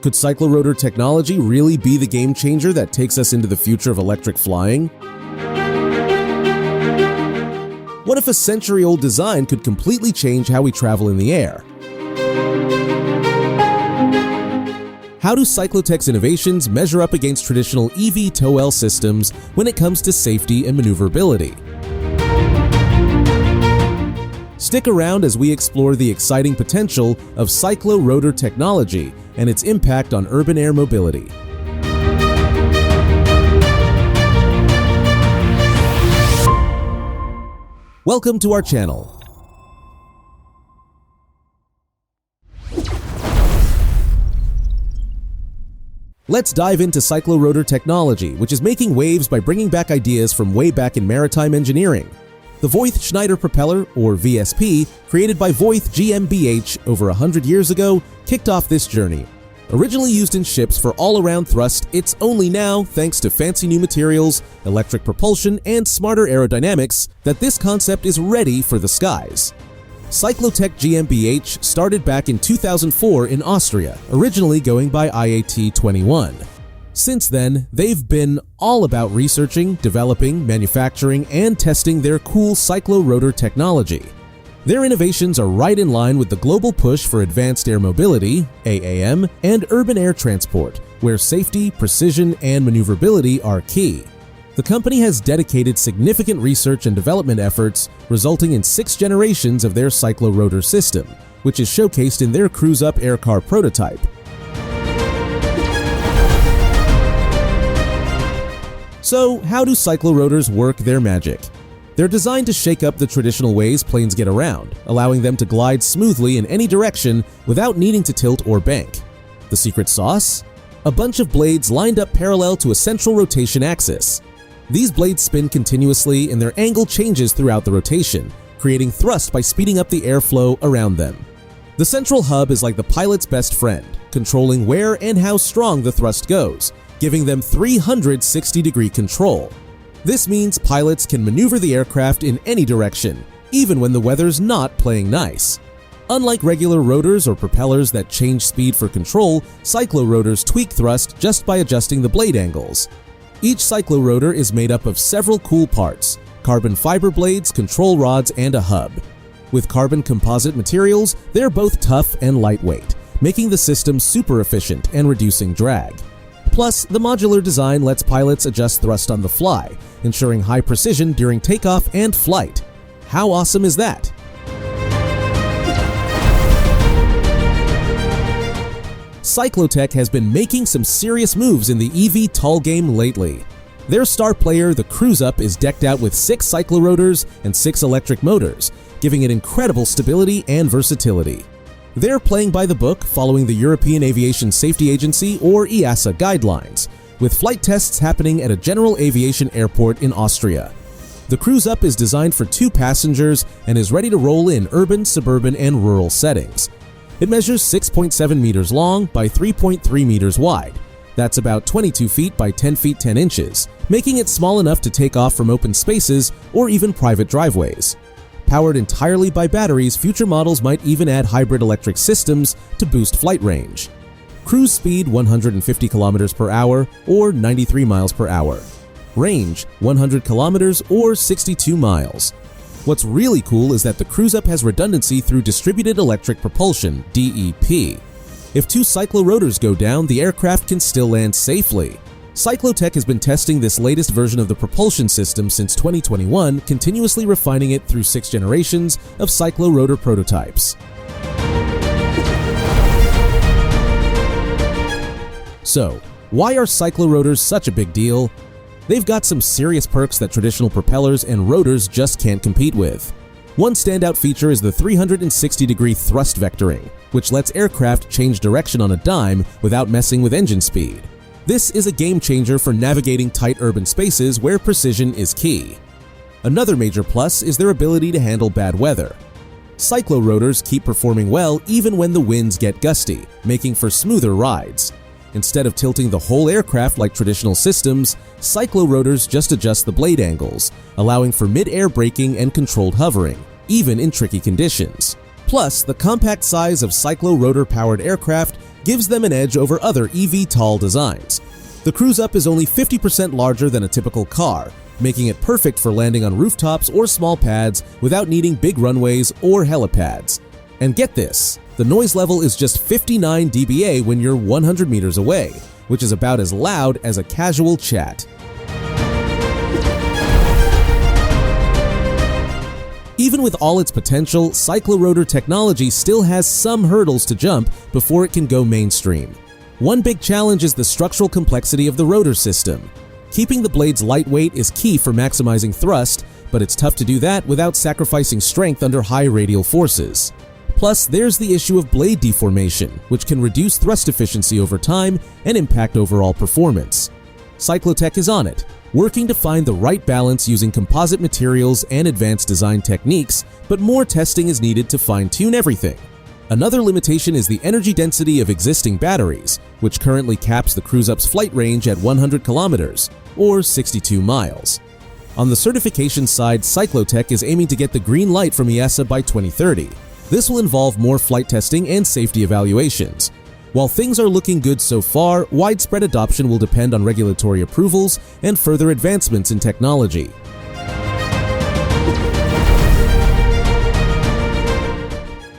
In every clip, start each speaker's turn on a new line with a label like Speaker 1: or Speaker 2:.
Speaker 1: Could CycloRotor technology really be the game changer that takes us into the future of electric flying? What if a century-old design could completely change how we travel in the air? How do CycloTech's innovations measure up against traditional eVTOL systems when it comes to safety and maneuverability? Stick around as we explore the exciting potential of CycloRotor technology and its impact on urban air mobility. Welcome to our channel. Let's dive into CycloRotor technology, which is making waves by bringing back ideas from way back in maritime engineering. The Voith-Schneider propeller, or VSP, created by Voith GmbH over 100 years ago, kicked off this journey. Originally used in ships for all-around thrust, it's only now, thanks to fancy new materials, electric propulsion, and smarter aerodynamics, that this concept is ready for the skies. CycloTech GmbH started back in 2004 in Austria, originally going by IAT-21. Since then, they've been all about researching, developing, manufacturing, and testing their cool CycloRotor technology. Their innovations are right in line with the global push for advanced air mobility, AAM, and urban air transport, where safety, precision, and maneuverability are key. The company has dedicated significant research and development efforts, resulting in 6 generations of their CycloRotor system, which is showcased in their cruise-up aircar prototype. So, how do CycloRotors work their magic? They're designed to shake up the traditional ways planes get around, allowing them to glide smoothly in any direction without needing to tilt or bank. The secret sauce? A bunch of blades lined up parallel to a central rotation axis. These blades spin continuously and their angle changes throughout the rotation, creating thrust by speeding up the airflow around them. The central hub is like the pilot's best friend, controlling where and how strong the thrust goes, giving them 360-degree control. This means pilots can maneuver the aircraft in any direction, even when the weather's not playing nice. Unlike regular rotors or propellers that change speed for control, CycloRotors tweak thrust just by adjusting the blade angles. Each CycloRotor is made up of several cool parts: carbon fiber blades, control rods, and a hub. With carbon composite materials, they're both tough and lightweight, making the system super efficient and reducing drag. Plus, the modular design lets pilots adjust thrust on the fly, ensuring high precision during takeoff and flight. How awesome is that? CycloTech has been making some serious moves in the eVTOL game lately. Their star player, the Cruise-Up, is decked out with 6 CycloRotors and 6 electric motors, giving it incredible stability and versatility. They're playing by the book, following the European Aviation Safety Agency or EASA guidelines, with flight tests happening at a general aviation airport in Austria. The Cruise-Up is designed for 2 passengers and is ready to roll in urban, suburban, and rural settings. It measures 6.7 meters long by 3.3 meters wide. That's about 22 feet by 10 feet 10 inches, making it small enough to take off from open spaces or even private driveways. Powered entirely by batteries, future models might even add hybrid electric systems to boost flight range. Cruise speed 150 kilometers per hour or 93 miles per hour. Range 100 kilometers or 62 miles. What's really cool is that the Cruise-Up has redundancy through distributed electric propulsion, DEP. If 2 CycloRotors go down, the aircraft can still land safely. CycloTech has been testing this latest version of the propulsion system since 2021, continuously refining it through 6 generations of CycloRotor prototypes. So, why are CycloRotors such a big deal? They've got some serious perks that traditional propellers and rotors just can't compete with. One standout feature is the 360-degree thrust vectoring, which lets aircraft change direction on a dime without messing with engine speed. This is a game changer for navigating tight urban spaces where precision is key. Another major plus is their ability to handle bad weather. CycloRotors keep performing well even when the winds get gusty, making for smoother rides. Instead of tilting the whole aircraft like traditional systems, CycloRotors just adjust the blade angles, allowing for mid-air braking and controlled hovering, even in tricky conditions. Plus, the compact size of CycloRotor-powered aircraft gives them an edge over other eVTOL designs. The Cruise Up is only 50% larger than a typical car, making it perfect for landing on rooftops or small pads without needing big runways or helipads. And get this, the noise level is just 59 dBA when you're 100 meters away, which is about as loud as a casual chat. Even with all its potential, CycloRotor technology still has some hurdles to jump before it can go mainstream. One big challenge is the structural complexity of the rotor system. Keeping the blades lightweight is key for maximizing thrust, but it's tough to do that without sacrificing strength under high radial forces. Plus, there's the issue of blade deformation, which can reduce thrust efficiency over time and impact overall performance. CycloTech is on it, working to find the right balance using composite materials and advanced design techniques, but more testing is needed to fine-tune everything. Another limitation is the energy density of existing batteries, which currently caps the Cruise Up's flight range at 100 kilometers, or 62 miles. On the certification side, CycloTech is aiming to get the green light from EASA by 2030. This will involve more flight testing and safety evaluations. While things are looking good so far, widespread adoption will depend on regulatory approvals and further advancements in technology.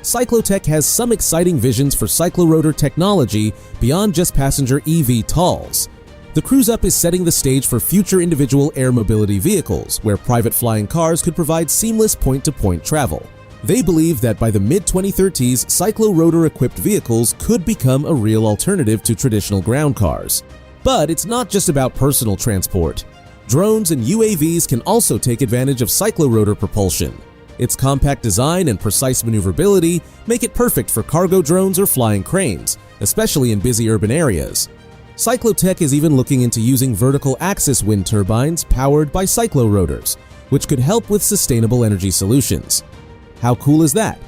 Speaker 1: CycloTech has some exciting visions for CycloRotor technology beyond just passenger eVTOLs. The Cruise Up is setting the stage for future individual air mobility vehicles, where private flying cars could provide seamless point-to-point travel. They believe that by the mid-2030s, CycloRotor-equipped vehicles could become a real alternative to traditional ground cars. But it's not just about personal transport. Drones and UAVs can also take advantage of CycloRotor propulsion. Its compact design and precise maneuverability make it perfect for cargo drones or flying cranes, especially in busy urban areas. CycloTech is even looking into using vertical axis wind turbines powered by CycloRotors, which could help with sustainable energy solutions. How cool is that?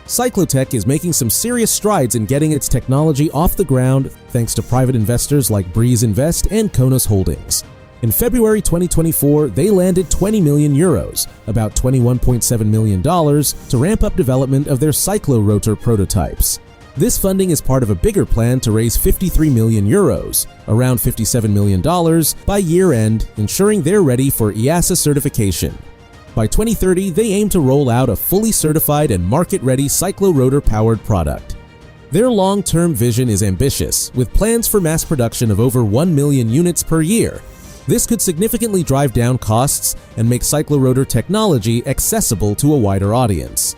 Speaker 1: CycloTech is making some serious strides in getting its technology off the ground thanks to private investors like Breeze Invest and Konos Holdings. In February 2024, they landed 20 million euros, about $21.7 million, to ramp up development of their CycloRotor prototypes. This funding is part of a bigger plan to raise 53 million euros, around $57 million, by year-end, ensuring they're ready for EASA certification. By 2030, they aim to roll out a fully certified and market-ready CycloRotor-powered product. Their long-term vision is ambitious, with plans for mass production of over 1 million units per year. This could significantly drive down costs and make CycloRotor technology accessible to a wider audience.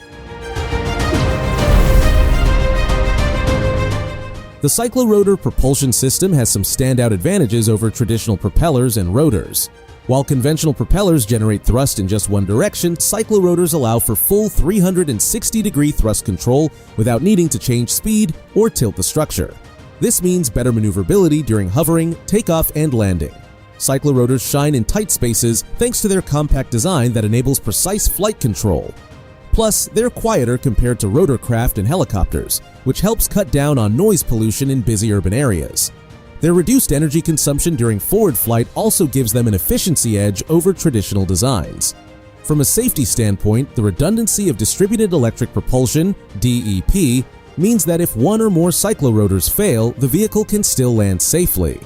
Speaker 1: The CycloRotor propulsion system has some standout advantages over traditional propellers and rotors. While conventional propellers generate thrust in just one direction, CycloRotors allow for full 360-degree thrust control without needing to change speed or tilt the structure. This means better maneuverability during hovering, takeoff, and landing. CycloRotors shine in tight spaces thanks to their compact design that enables precise flight control. Plus, they're quieter compared to rotorcraft and helicopters, which helps cut down on noise pollution in busy urban areas. Their reduced energy consumption during forward flight also gives them an efficiency edge over traditional designs. From a safety standpoint, the redundancy of distributed electric propulsion, DEP, means that if one or more CycloRotors fail, the vehicle can still land safely.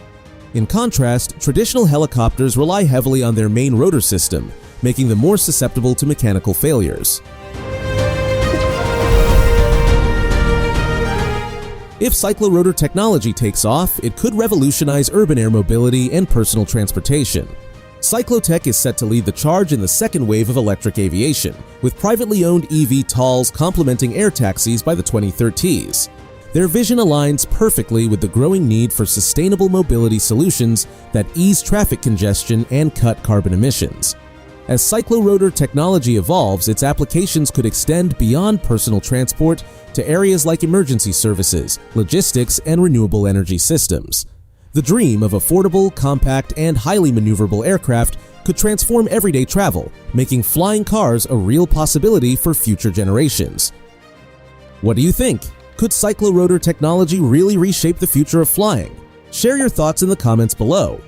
Speaker 1: In contrast, traditional helicopters rely heavily on their main rotor system, making them more susceptible to mechanical failures. If CycloRotor technology takes off, it could revolutionize urban air mobility and personal transportation. CycloTech is set to lead the charge in the second wave of electric aviation, with privately owned eVTOLs complementing air taxis by the 2030s. Their vision aligns perfectly with the growing need for sustainable mobility solutions that ease traffic congestion and cut carbon emissions. As CycloRotor technology evolves, its applications could extend beyond personal transport to areas like emergency services, logistics, and renewable energy systems. The dream of affordable, compact, and highly maneuverable aircraft could transform everyday travel, making flying cars a real possibility for future generations. What do you think? Could CycloRotor technology really reshape the future of flying? Share your thoughts in the comments below.